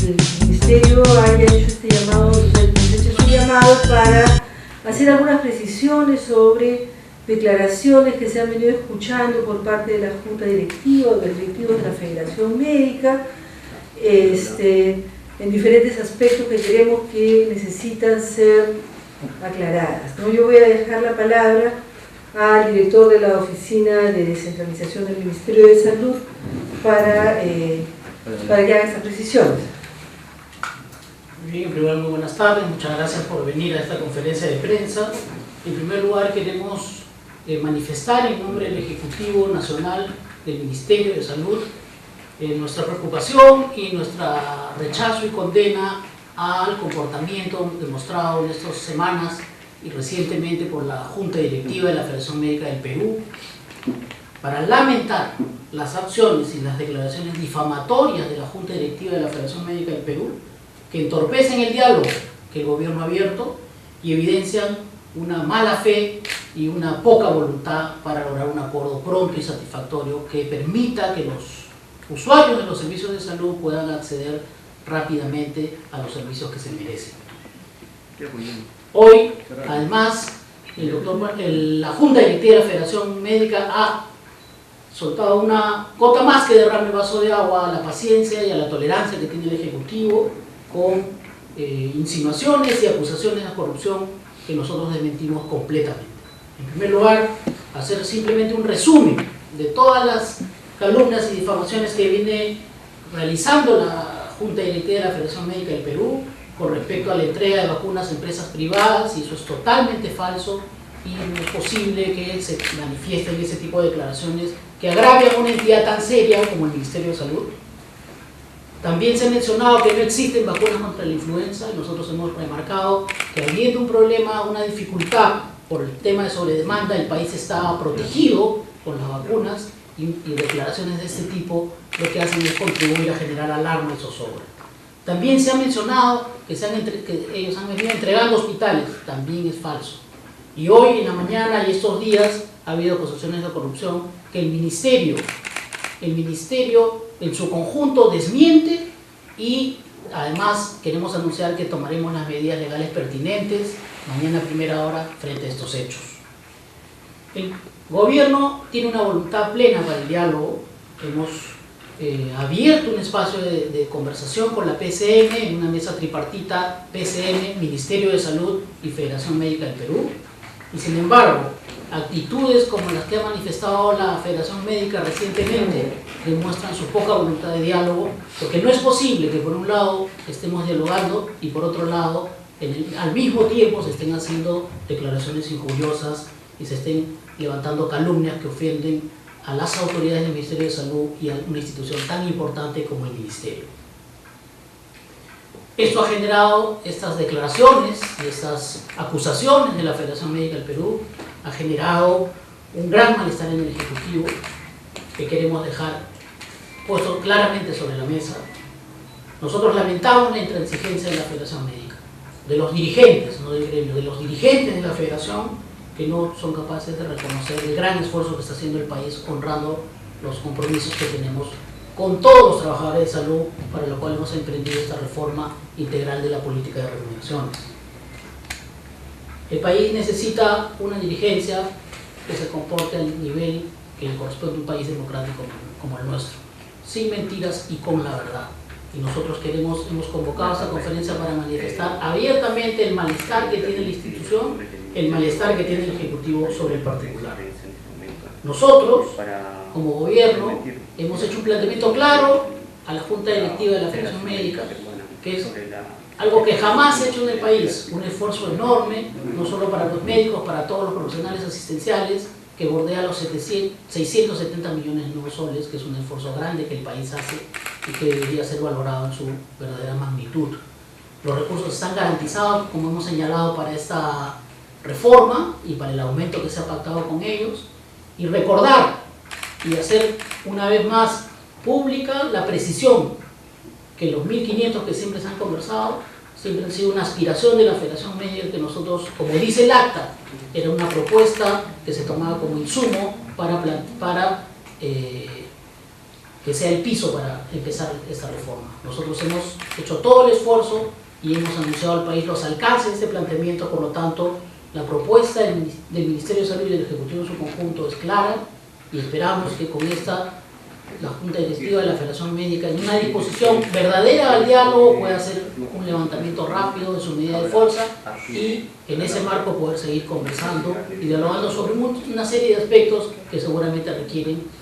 el Ministerio haya hecho este llamado, para hacer algunas precisiones sobre declaraciones que se han venido escuchando por parte de la Junta Directiva, de los directivos de la Federación Médica, en diferentes aspectos que creemos que necesitan ser aclaradas, ¿no? Yo voy a dejar la palabra al director de la Oficina de Descentralización del Ministerio de Salud para que haga estas precisiones. Muy bien, en primer lugar, muy buenas tardes, muchas gracias por venir a esta conferencia de prensa. En primer lugar, queremos manifestar en nombre del Ejecutivo Nacional del Ministerio de Salud nuestra preocupación y nuestro rechazo y condena al comportamiento demostrado en estas semanas y recientemente por la Junta Directiva de la Federación Médica del Perú, para lamentar las acciones y las declaraciones difamatorias de la Junta Directiva de la Federación Médica del Perú, que entorpecen el diálogo que el gobierno ha abierto y evidencian una mala fe y una poca voluntad para lograr un acuerdo pronto y satisfactorio que permita que los usuarios de los servicios de salud puedan acceder rápidamente a los servicios que se merecen. Hoy, además, la Junta Directiva de la Federación Médica ha soltado una gota más que derrame el vaso de agua a la paciencia y a la tolerancia que tiene el Ejecutivo con insinuaciones y acusaciones de corrupción que nosotros desmentimos completamente. En primer lugar, hacer simplemente un resumen de todas las calumnias y difamaciones que viene realizando la Junta Directiva de la Federación Médica del Perú con respecto a la entrega de vacunas a empresas privadas, y eso es totalmente falso y no es posible que se manifiesten ese tipo de declaraciones que agravian a una entidad tan seria como el Ministerio de Salud. También se ha mencionado que no existen vacunas contra la influenza, y nosotros hemos remarcado que habiendo un problema, una dificultad por el tema de sobredemanda, el país está protegido con las vacunas, y declaraciones de este tipo lo que hacen es contribuir a generar alarma y zozobra. También se ha mencionado que ellos han venido entregando hospitales, también es falso. Y hoy en la mañana y estos días ha habido acusaciones de corrupción que el ministerio en su conjunto desmiente, y además queremos anunciar que tomaremos las medidas legales pertinentes mañana a primera hora frente a estos hechos. El gobierno tiene una voluntad plena para el diálogo. Hemos abierto un espacio de conversación con la PCM en una mesa tripartita PCM, Ministerio de Salud y Federación Médica del Perú, y sin embargo actitudes como las que ha manifestado la Federación Médica recientemente demuestran su poca voluntad de diálogo, porque no es posible que por un lado estemos dialogando y por otro lado al mismo tiempo se estén haciendo declaraciones injuriosas y se estén levantando calumnias que ofenden a las autoridades del Ministerio de Salud y a una institución tan importante como el Ministerio. Esto ha generado, estas declaraciones y estas acusaciones de la Federación Médica del Perú, ha generado un gran malestar en el Ejecutivo que queremos dejar puesto claramente sobre la mesa. Nosotros lamentamos la intransigencia de la Federación Médica, de los dirigentes, no del gremio, de los dirigentes de la Federación, que no son capaces de reconocer el gran esfuerzo que está haciendo el país honrando los compromisos que tenemos con todos los trabajadores de salud, para lo cual hemos emprendido esta reforma integral de la política de remuneraciones. El país necesita una dirigencia que se comporte al nivel que le corresponde a un país democrático como el nuestro, sin mentiras y con la verdad. Y nosotros hemos convocado esta conferencia para manifestar abiertamente el malestar que tiene la institución, el malestar que tiene el Ejecutivo sobre el particular. Nosotros, como gobierno, hemos hecho un planteamiento claro a la Junta Directiva de la Federación Médica, que es algo que jamás se ha hecho en el país, un esfuerzo enorme, no solo para los médicos, para todos los profesionales asistenciales, que bordea los 670 millones de nuevos soles, que es un esfuerzo grande que el país hace y que debería ser valorado en su verdadera magnitud. Los recursos están garantizados, como hemos señalado, para esta reforma y para el aumento que se ha pactado con ellos, y recordar y hacer una vez más pública la precisión que los 1.500 que siempre se han conversado siempre han sido una aspiración de la Federación Médica, que nosotros, como dice el acta, era una propuesta que se tomaba como insumo para que que sea el piso para empezar esta reforma. Nosotros hemos hecho todo el esfuerzo y hemos anunciado al país los alcances de este planteamiento, por lo tanto, la propuesta del Ministerio de Salud y del Ejecutivo en su conjunto es clara y esperamos que con esta, la Junta Directiva de la Federación Médica, en una disposición verdadera al diálogo, pueda hacer un levantamiento rápido de su medida de fuerza y en ese marco poder seguir conversando y dialogando sobre una serie de aspectos que seguramente requieren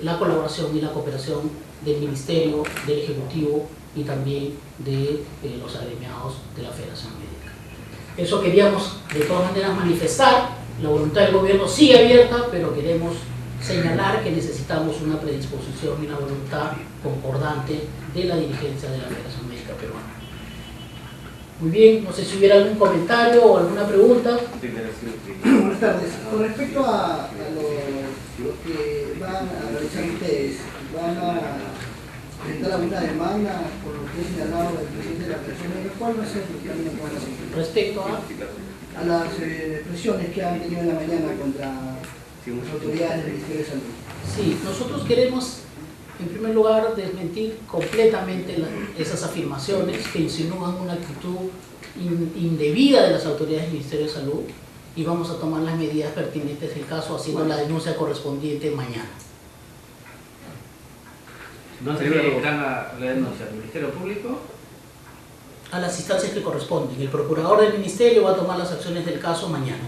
la colaboración y la cooperación del Ministerio, del Ejecutivo y también de los agremiados de la Federación Médica. Eso queríamos de todas maneras manifestar. La voluntad del gobierno sigue abierta, pero queremos señalar que necesitamos una predisposición y una voluntad concordante de la dirigencia de la Federación Médica Peruana. Muy bien, no sé si hubiera algún comentario o alguna pregunta. Buenas tardes. Con respecto a lo que van a realizar ustedes, ¿van a presentar alguna demanda por lo que es señalado del presidente de la Federación Médica? ¿Cuál va a ser el camino que van a seguir? Respecto A las presiones que han tenido en la mañana contra las autoridades del Ministerio de Salud. Sí, nosotros queremos, en primer lugar, desmentir completamente esas afirmaciones que insinúan una actitud indebida de las autoridades del Ministerio de Salud y vamos a tomar las medidas pertinentes en caso, haciendo la denuncia correspondiente mañana. ¿Dónde se dirigirán la denuncia? ¿Al Ministerio Público? A las instancias que corresponden. El procurador del Ministerio va a tomar las acciones del caso mañana.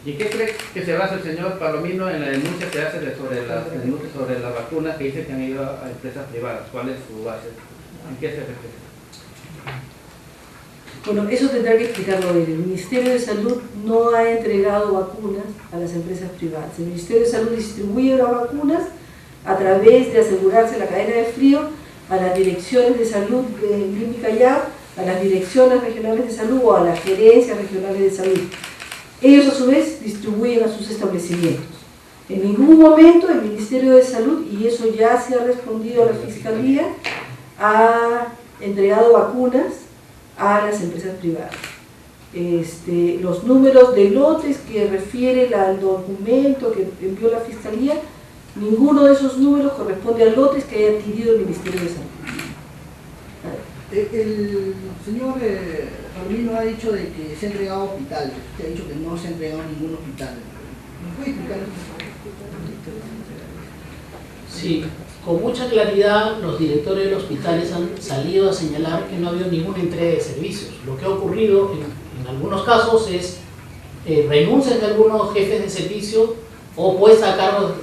¿Y qué cree que se basa el señor Palomino en la denuncia que hace sobre las vacunas que dice que han ido a empresas privadas? ¿Cuál es su base? ¿En qué se refiere? Bueno, eso tendrá que explicarlo él. El Ministerio de Salud no ha entregado vacunas a las empresas privadas. El Ministerio de Salud distribuye las vacunas a través de asegurarse la cadena de frío a las direcciones de salud de Lima y Callao, a las direcciones regionales de salud o a las gerencias regionales de salud. Ellos a su vez distribuyen a sus establecimientos. En ningún momento el Ministerio de Salud, y eso ya se ha respondido a la Fiscalía, ha entregado vacunas a las empresas privadas. Los números de lotes que refiere al documento que envió la Fiscalía, ninguno de esos números corresponde a lotes que haya adquirido el Ministerio de Salud. El señor Palomino ha dicho de que se ha entregado a hospitales. Usted ha dicho que no se ha entregado a ningún hospital. ¿Me puede explicar eso? Sí, con mucha claridad los directores de los hospitales han salido a señalar que no ha habido ninguna entrega de servicios. Lo que ha ocurrido en algunos casos es renuncias de algunos jefes de servicio o puesta a cargo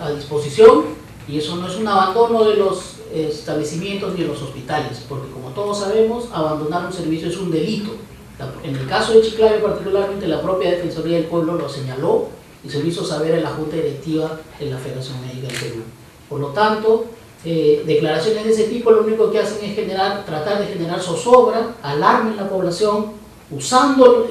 a disposición, y eso no es un abandono de los establecimientos ni de los hospitales, porque como todos sabemos, abandonar un servicio es un delito. En el caso de Chiclayo particularmente, la propia Defensoría del Pueblo lo señaló y se lo hizo saber en la Junta Directiva de la Federación Médica del Perú. Por lo tanto, declaraciones de ese tipo lo único que hacen es tratar de generar zozobra, alarma en la población, usando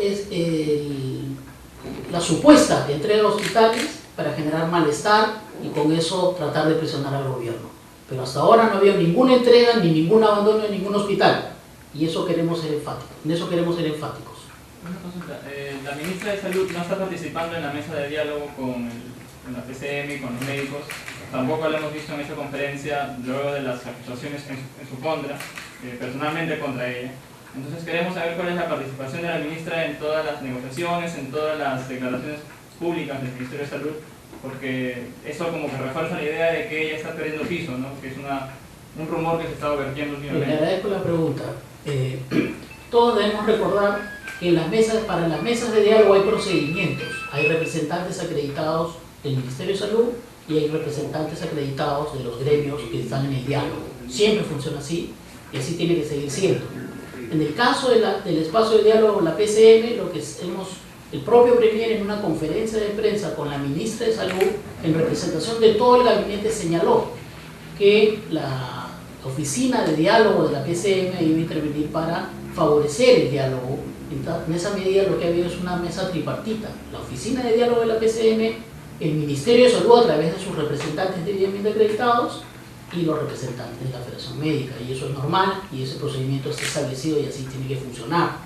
la supuesta entrega de hospitales para generar malestar y con eso tratar de presionar al gobierno. Pero hasta ahora no había ninguna entrega ni ningún abandono de ningún hospital, y eso queremos ser enfáticos. En eso queremos ser enfáticos. Una consulta, la ministra de Salud no está participando en la mesa de diálogo con la PCM y con los médicos. Tampoco la hemos visto en esa conferencia luego de las acusaciones en su contra, personalmente contra ella. Entonces queremos saber cuál es la participación de la ministra en todas las negociaciones, en todas las declaraciones públicas del Ministerio de Salud, porque eso como que refuerza la idea de que ella está perdiendo piso, ¿no? Que es un rumor que se está vertiendo últimamente. Le agradezco la pregunta. Todos debemos recordar que para las mesas de diálogo hay procedimientos, hay representantes acreditados del Ministerio de Salud y hay representantes acreditados de los gremios que están en el diálogo. Siempre funciona así y así tiene que seguir siendo. En el caso del espacio de diálogo con la PCM, el propio Premier en una conferencia de prensa con la ministra de Salud, en representación de todo el gabinete, señaló que la oficina de diálogo de la PCM iba a intervenir para favorecer el diálogo. En esa medida lo que ha habido es una mesa tripartita: la oficina de diálogo de la PCM, el Ministerio de Salud a través de sus representantes debidamente acreditados y los representantes de la Federación Médica, y eso es normal y ese procedimiento está establecido y así tiene que funcionar.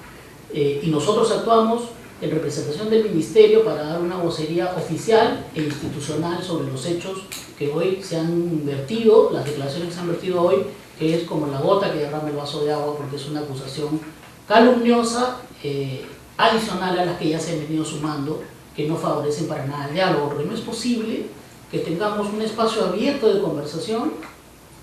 Y nosotros actuamos en representación del Ministerio para dar una vocería oficial e institucional sobre los hechos que hoy se han vertido, las declaraciones que se han vertido hoy, que es como la gota que derrama el vaso de agua, porque es una acusación calumniosa, adicional a las que ya se han venido sumando, que no favorecen para nada el diálogo, porque no es posible que tengamos un espacio abierto de conversación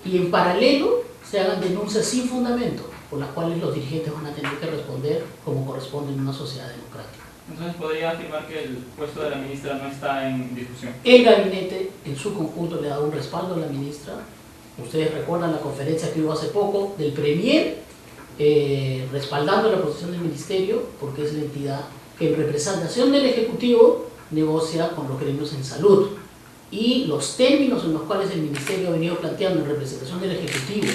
y en paralelo se hagan denuncias sin fundamento, por las cuales los dirigentes van a tener que responder como corresponde en una sociedad democrática. Entonces, ¿podría afirmar que el puesto de la ministra no está en discusión? El gabinete en su conjunto le ha dado un respaldo a la ministra. Ustedes recuerdan la conferencia que hubo hace poco del Premier, respaldando la posición del Ministerio, porque es la entidad que en representación del Ejecutivo negocia con los gremios en salud. Y los términos en los cuales el Ministerio ha venido planteando en representación del Ejecutivo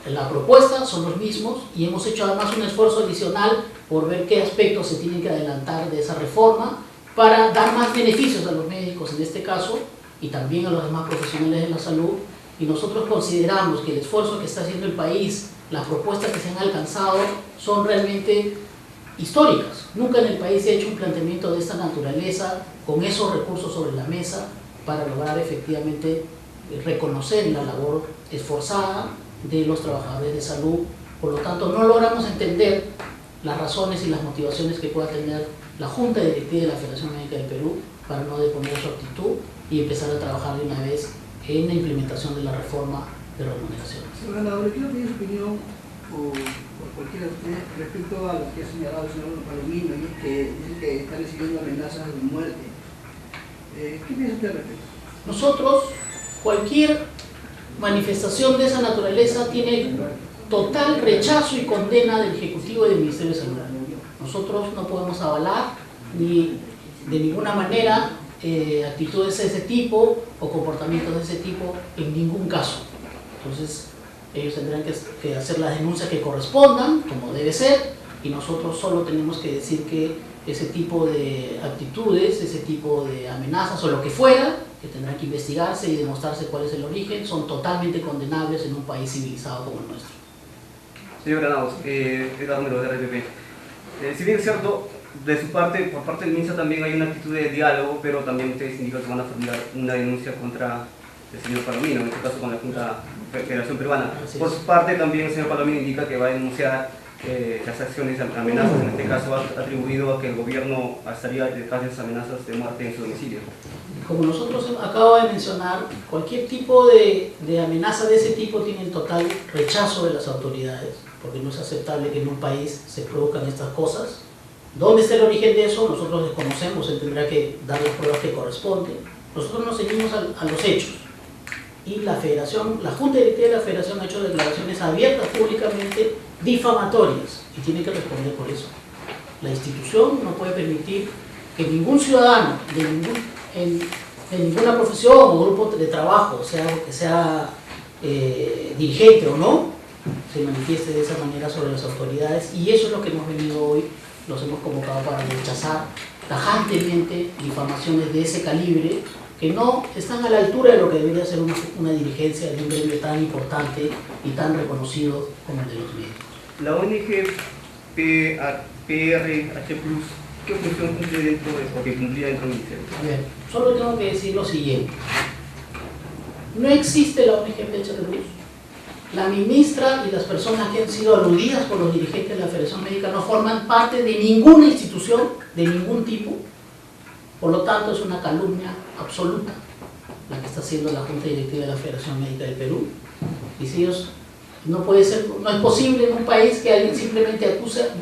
la propuesta son los mismos, y hemos hecho además un esfuerzo adicional por ver qué aspectos se tienen que adelantar de esa reforma para dar más beneficios a los médicos en este caso y también a los demás profesionales de la salud. Y nosotros consideramos que el esfuerzo que está haciendo el país, las propuestas que se han alcanzado son realmente históricas. Nunca en el país se ha hecho un planteamiento de esta naturaleza con esos recursos sobre la mesa para lograr efectivamente reconocer la labor esforzada de los trabajadores de salud. Por lo tanto, no logramos entender las razones y las motivaciones que pueda tener la Junta Directiva de la Federación Médica del Perú para no deponer su actitud y empezar a trabajar de una vez en la implementación de la reforma de remuneraciones. Señor ganador, quiero pedir su opinión por cualquiera de ustedes respecto a lo que ha señalado el señor Palomino, y es que dice que está recibiendo amenazas de muerte. ¿Qué piensa usted al respecto? Nosotros, cualquier manifestación de esa naturaleza tiene total rechazo y condena del Ejecutivo y del Ministerio de Salud. Nosotros no podemos avalar ni de ninguna manera actitudes de ese tipo o comportamientos de ese tipo en ningún caso. Entonces ellos tendrán que hacer las denuncias que correspondan, como debe ser, y nosotros solo tenemos que decir que ese tipo de actitudes, ese tipo de amenazas o lo que fuera, que tendrán que investigarse y demostrarse cuál es el origen, son totalmente condenables en un país civilizado como el nuestro. Señor Granados, Edgar Romero, de RPP. Si bien es cierto, de su parte, por parte del MINSA también hay una actitud de diálogo, pero también ustedes indican que van a formular una denuncia contra el señor Palomino, en este caso con la Junta Federación Peruana. Por su parte también el señor Palomino indica que va a denunciar las acciones, amenazas, en este caso ha atribuido a que el gobierno estaría detrás de esas amenazas de muerte en su domicilio. Como nosotros acabo de mencionar, cualquier tipo de amenaza de ese tipo tiene el total rechazo de las autoridades, porque no es aceptable que en un país se produzcan estas cosas. ¿Dónde está el origen de eso? Nosotros desconocemos, él tendrá que dar las pruebas que corresponden. Nosotros nos seguimos a los hechos. Y la Federación, la Junta Directiva de la Federación ha hecho declaraciones abiertas públicamente difamatorias y tiene que responder por eso. La institución no puede permitir que ningún ciudadano de ninguna profesión o grupo de trabajo, sea dirigente o no, se manifieste de esa manera sobre las autoridades, y eso es lo que hemos venido hoy, los hemos convocado para rechazar tajantemente difamaciones de ese calibre que no están a la altura de lo que debería ser una dirigencia de un gremio tan importante y tan reconocido como el de los médicos. La ONG PRH+, ¿qué función cumple dentro del ministerio? A ver, solo tengo que decir lo siguiente. No existe la ONG PRH+. La ministra y las personas que han sido aludidas por los dirigentes de la Federación Médica no forman parte de ninguna institución, de ningún tipo. Por lo tanto, es una calumnia absoluta la que está haciendo la Junta Directiva de la Federación Médica del Perú. Y si ellos no es posible en un país que alguien simplemente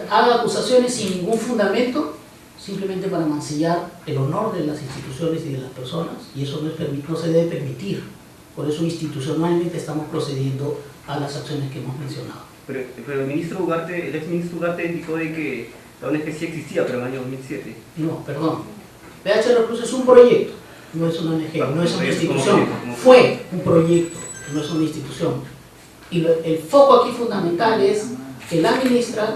haga acusaciones sin ningún fundamento, simplemente para mancillar el honor de las instituciones y de las personas, y eso no se debe permitir. Por eso institucionalmente estamos procediendo a las acciones que hemos mencionado. Pero el exministro Ugarte indicó de que la ONG sí existía, pero en el año 2007. No, perdón. PH+ es un proyecto, no es una ONG, no es una institución. Fue un proyecto, no es una institución. Y el foco aquí fundamental es que la ministra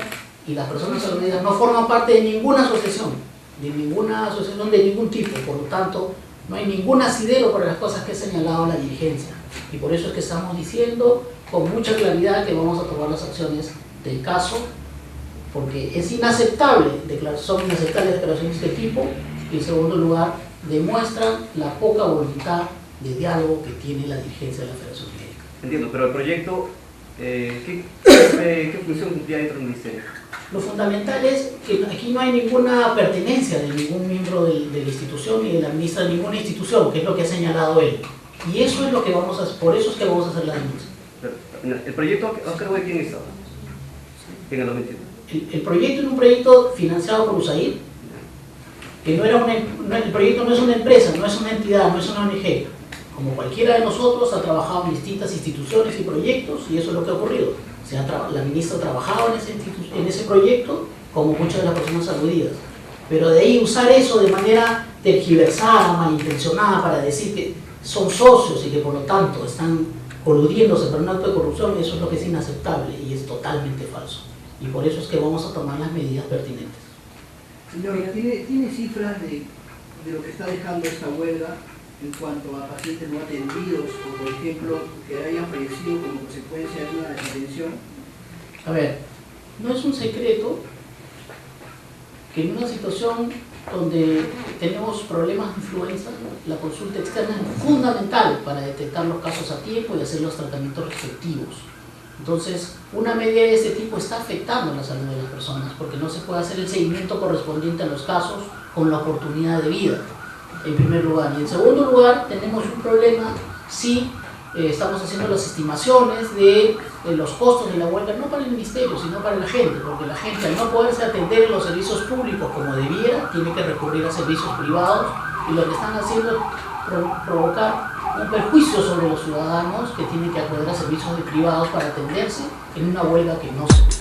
y las personas aludidas no forman parte de ninguna asociación de ningún tipo. Por lo tanto, no hay ningún asidero para las cosas que ha señalado la dirigencia. Y por eso es que estamos diciendo con mucha claridad que vamos a tomar las acciones del caso porque es inaceptable, son inaceptables declaraciones de este tipo, y en segundo lugar, demuestran la poca voluntad de diálogo que tiene la dirigencia de la Federación Médica. Entiendo, pero el proyecto, ¿qué función cumplía dentro del ministerio? Lo fundamental es que aquí no hay ninguna pertenencia de ningún miembro de la institución ni de la ministra de ninguna institución, que es lo que ha señalado él. Y eso es lo que vamos a hacer, por eso es que vamos a hacer la denuncia. ¿El proyecto a cargo de quién estaba? En el 2007. El proyecto era un proyecto financiado por USAID, que el proyecto no es una empresa, no es una entidad, no es una ONG. Como cualquiera de nosotros ha trabajado en distintas instituciones y proyectos, y eso es lo que ha ocurrido. La ministra trabajaba en ese proyecto, como muchas de las personas aludidas. Pero de ahí usar eso de manera tergiversada, malintencionada, para decir que son socios y que por lo tanto están coludiéndose para un acto de corrupción, eso es lo que es inaceptable y es totalmente falso. Y por eso es que vamos a tomar las medidas pertinentes. Señora, ¿tiene cifras de lo que está dejando esta huelga en cuanto a pacientes no atendidos o, por ejemplo, que hayan fallecido como consecuencia de una desatención? A ver, no es un secreto que en una situación donde tenemos problemas de influenza, la consulta externa es fundamental para detectar los casos a tiempo y hacer los tratamientos respectivos. Entonces, una medida de este tipo está afectando la salud de las personas porque no se puede hacer el seguimiento correspondiente a los casos con la oportunidad de vida, en primer lugar. Y en segundo lugar, tenemos un problema si estamos haciendo las estimaciones de los costos de la huelga, no para el ministerio, sino para la gente, porque la gente, al no poderse atender en los servicios públicos como debiera, tiene que recurrir a servicios privados, y lo que están haciendo es provocar un perjuicio sobre los ciudadanos que tienen que acudir a servicios privados para atenderse en una huelga que no se